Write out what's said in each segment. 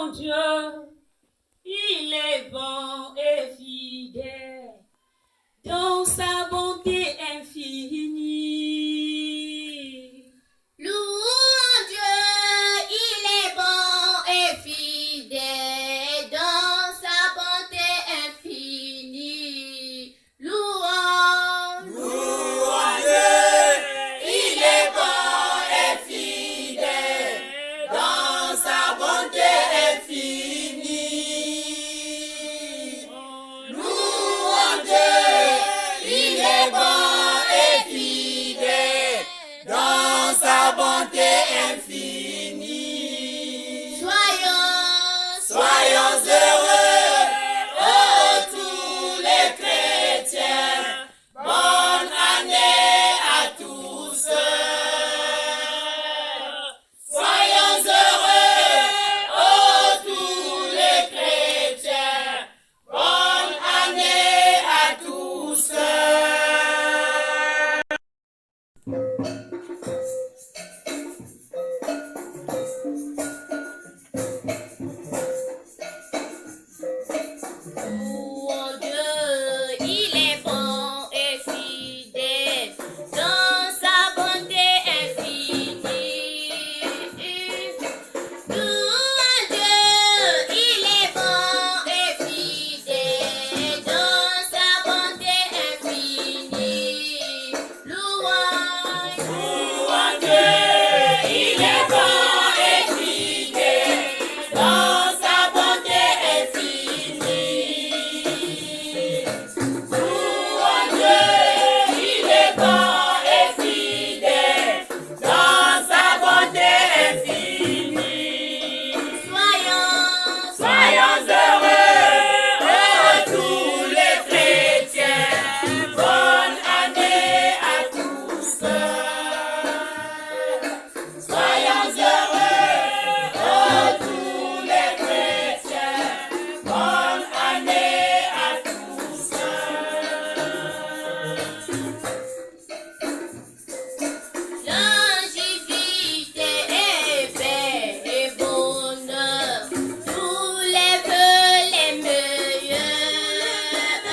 mon Dieu, il est bon et fidèle dans sa bonté infinie. Louons Dieu, il est bon et fidèle dans sa bonté infinie. Louons Dieu, il est bon et fidèle dans sa bonté infinie. Louons Dieu, il est bon et fidèle dans sa bonté infinie. Soyons heureux, oh tous les chrétiens, bonne année à tous. Soyons heureux, oh tous les chrétiens, bonne année à tous. Louons Dieu, il est bon et fidèle dans sa bonté infinie. Louons Dieu, il est bon et fidèle dans sa bonté infinie. Louons Dieu, il est bon et fidèle dans sa bonté infinie. Louons Dieu, il est bon et fidèle dans sa bonté infinie. Soyons heureux, oh tous les chrétiens, bonne année à tous. Soyons heureux, oh tous les chrétiens, bonne année à tous. longévité et paix et bonheur, tous les vœux les meilleurs.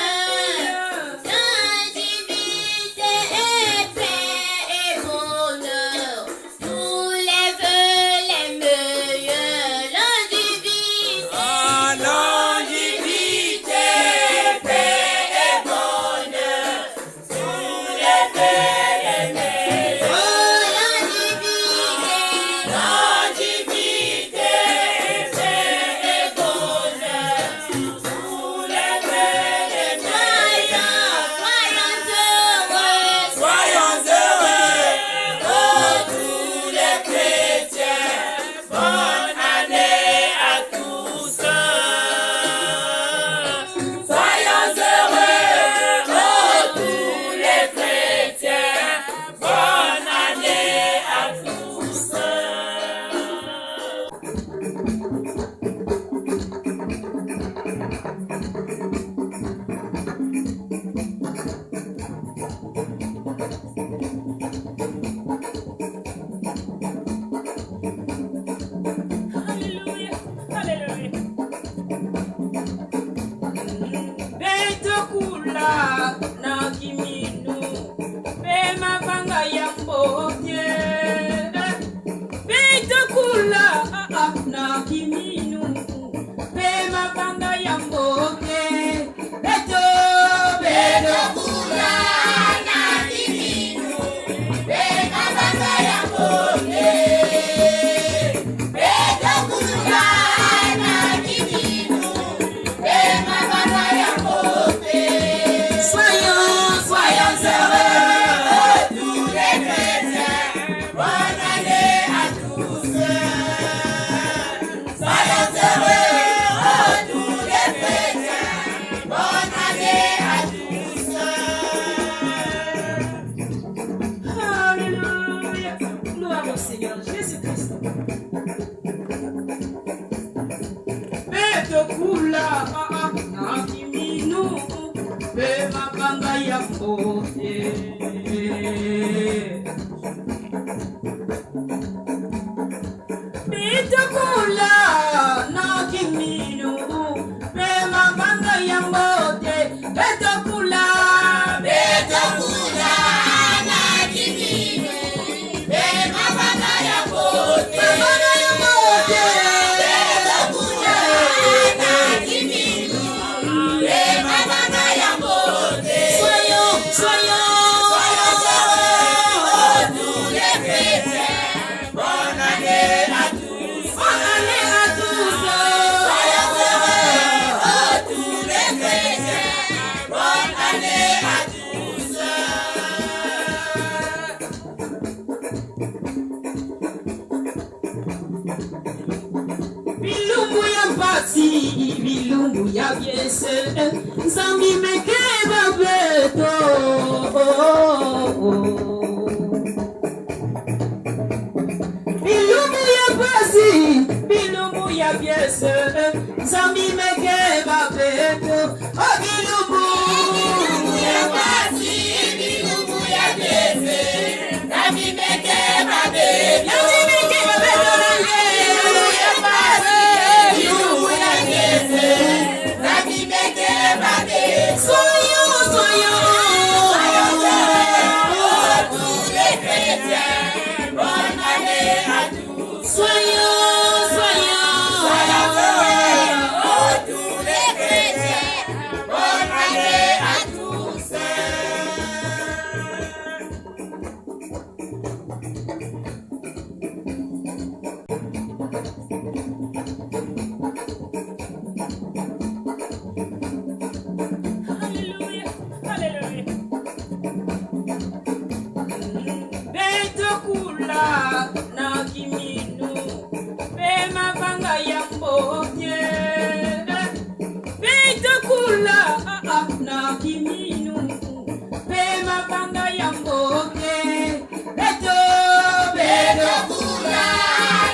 Longévité et paix et bonheur, tous les vœux les meilleurs. Longévité. Longévité, paix et bonheur, tous les vœux les meilleurs. Longévité, paix et bonheur, tous les vœux les meilleurs. Soyons heureux, oh tous les chrétiens, bonne année à tous. Soyons heureux, oh tous les chrétiens, bonne année à tous. Alléluia, alléluia. Beto kula na kiminu, bema vanga ya mbote. Beto kula na kiminu, bema vanga ya mbote. Beto Kula na kiminu, bema vanga ya mbote. Kula na kiminu, bema vanga ya mbote. Soyons heureux, oh tous les chrétiens, bonne année à tous. Soyons heureux, oh tous les chrétiens, bonne année à tous. Alléluia. Gloire au Seigneur Jésus-Christ. Beto kula na kiminu, bema vanga ya mbote. Beto kula na Bilumbu ya mpasi, bilumbu ya biese, Nzambi meke babeto. Bilumbu ya mpasi, bilumbu ya biese, Nzambi meke babeto. Oh bilumbu ya mpasi, bilumbu ya biese, Nzambi meke babeto. Soyons, tous les chrétiens, bonne année à tous. soyons, Tous les chrétiens, bonne année à tous. Alléluia, alléluia. Beto kula na kiminu, pema banga ya mbote. Beto kula na kiminu, pema banga ya mbote. Beto Kula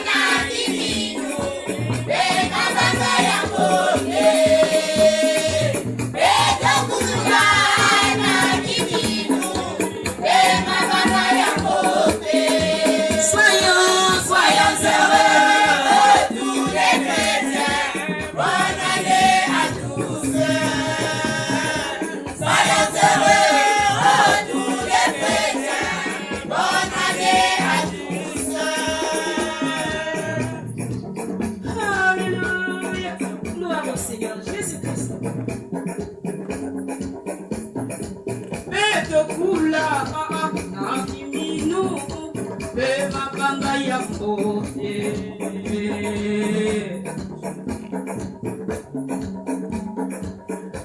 na kiminu, beka banga ya mbote. Beka kula na kiminu, beka banga ya mbote. soyons heureux. Tous les chrétiens, bonne année à tous. Soyons heureux, tous les chrétiens, bonne année à tous. Alléluia. Gloire au Seigneur Jésus-Christ. Beto kula na kiminu, pema banga ya mbote.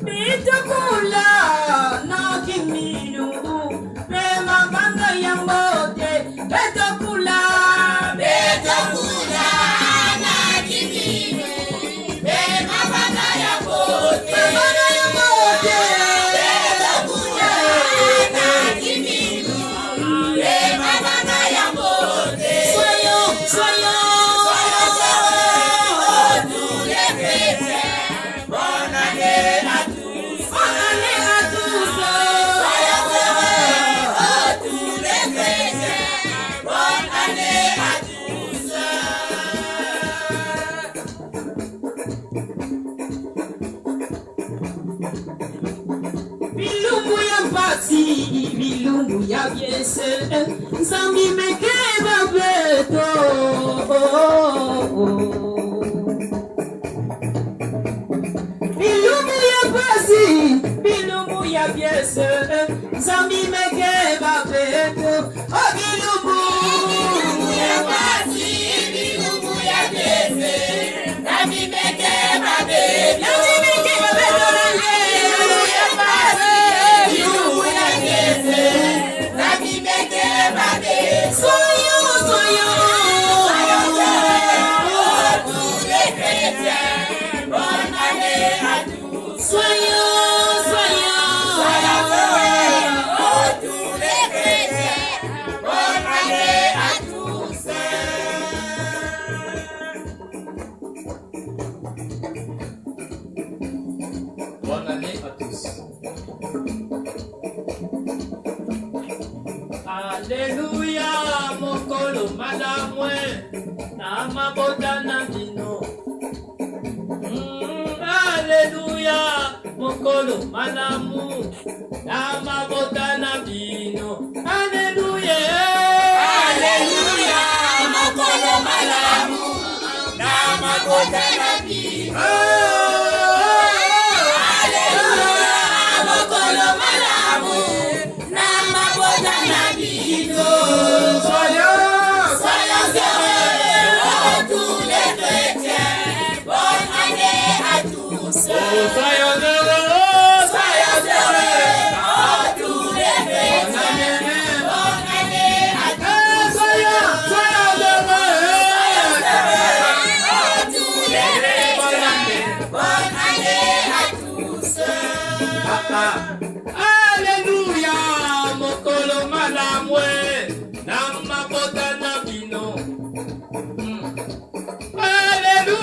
Beto kula na kiminu, pema banga ya mbote. Beto kula, Beto kula na kiminu, beka banga ya mbote. banga ya mbote. Beto kula na kiminu, beka banga ya mbote. Soyons Tous les chrétiens, bonne année à tous. bonne année à tous. Tous les chrétiens, bonne année à tous. Bilumbu ya mpasi, bilumbu ya biese, Nzambi meke babeto. Bilumbu ya mpasi, bilumbu ya biese, Nzambi meke babeto. Oh bilumbu Ya basi, bilumbu ya biese, Nzambi meke babeto. Ya basi, bilumbu ya biese, Nzambi meke babeto. soyons Tous les chrétiens, bonne année à tous. soyons Tous les chrétiens, bonne année à tous. Bonne année à tous. Alléluia, mokolo malamwe, na mabota na bino. Alléluia, mokolo malamu, na mabota na bino. Alléluia. Alléluia, mokolo malamu, na mabota na bino. Alléluia, mokolo malamu, na mabota na bino. Soyons heureux, tous les chrétiens, bonne année à tous. Soyons heureux. Soyons heureux, tous les chrétiens, bonne année à tous. Soyons heureux.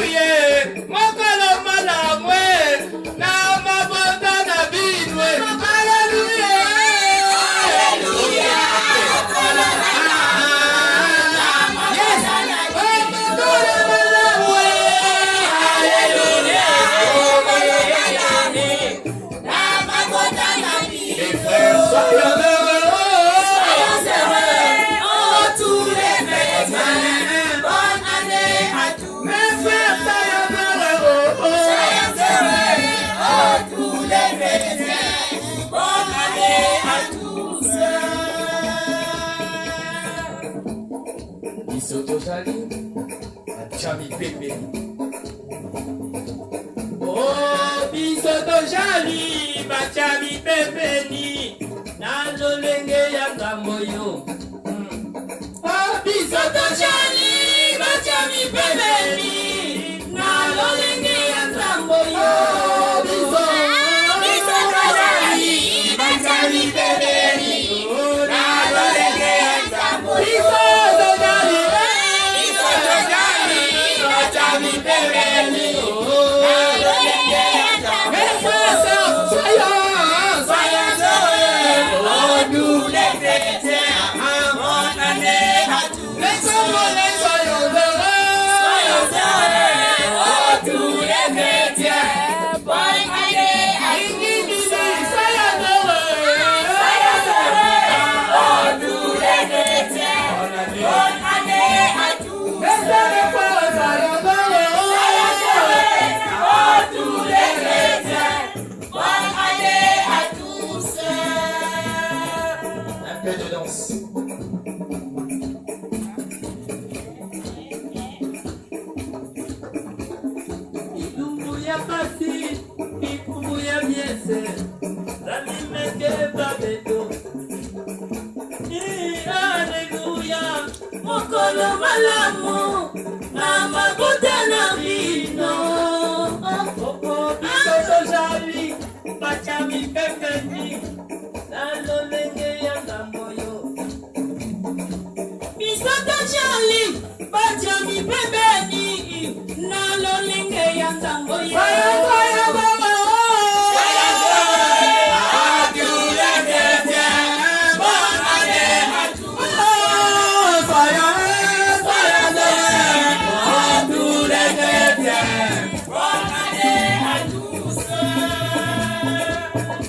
Alléluia, mokolo malamwe, na mabota na binwe. Alléluia, Alléluia, mokolo malamwe, yes, mokolo malamwe. Alléluia, na mabota na les binwe. frères, soyons heureux. Oh, tous les chrétiens, bonne année à tous. Mes frères, soyons heureux. Soyons heureux, oh, tous les chrétiens, bonne année à tous. Bisoto jali, achami pepe. Oh, bisoto jali, bachami pepe ni, na lolenge ya ngamoyo. Oh, bisoto jali, bachami pepe ni, na lolenge ya ngamoyo. Bisoto jali, bachami pepe ni, na lolenge ya ngamoyo. Bisoto jali, Bisoto jali, bachami pepe ni, na lolenge ya ngamoyo. mes frères, soyons heureux. Oh, tous les chrétiens, bonne année à tous. Les Congolais, soyons heureux. Soyons heureux, oh, tous les chrétiens, bonne année à tous. Soyons heureux. Soyons heureux, oh, tous les chrétiens, bonne année à tous. Mes frères et frères, soyons heureux. Soyons heureux, oh, tous les chrétiens, bonne année à tous. Un peu de danse. Itumbu ya pasi, ikumbu ya miese, zalimeke babeto. Alléluia, mokolo malamu, na mabuta na vino. Bisoto jali, bachami pepeni, na lolenge ya ngamoyo. Bisoto jali, bachami pembeni, na lolenge ya nzambo ye.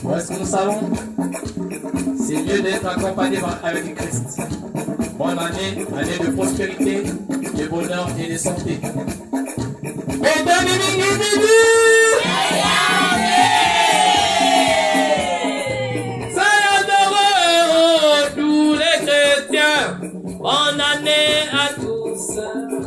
Où est-ce que nous savons? C'est mieux d'être accompagné avec Christ. Bonne année, année de prospérité, de bonheur et de santé. Mesdames et messieurs, soyons heureux, tous les chrétiens. Bonne année à tous.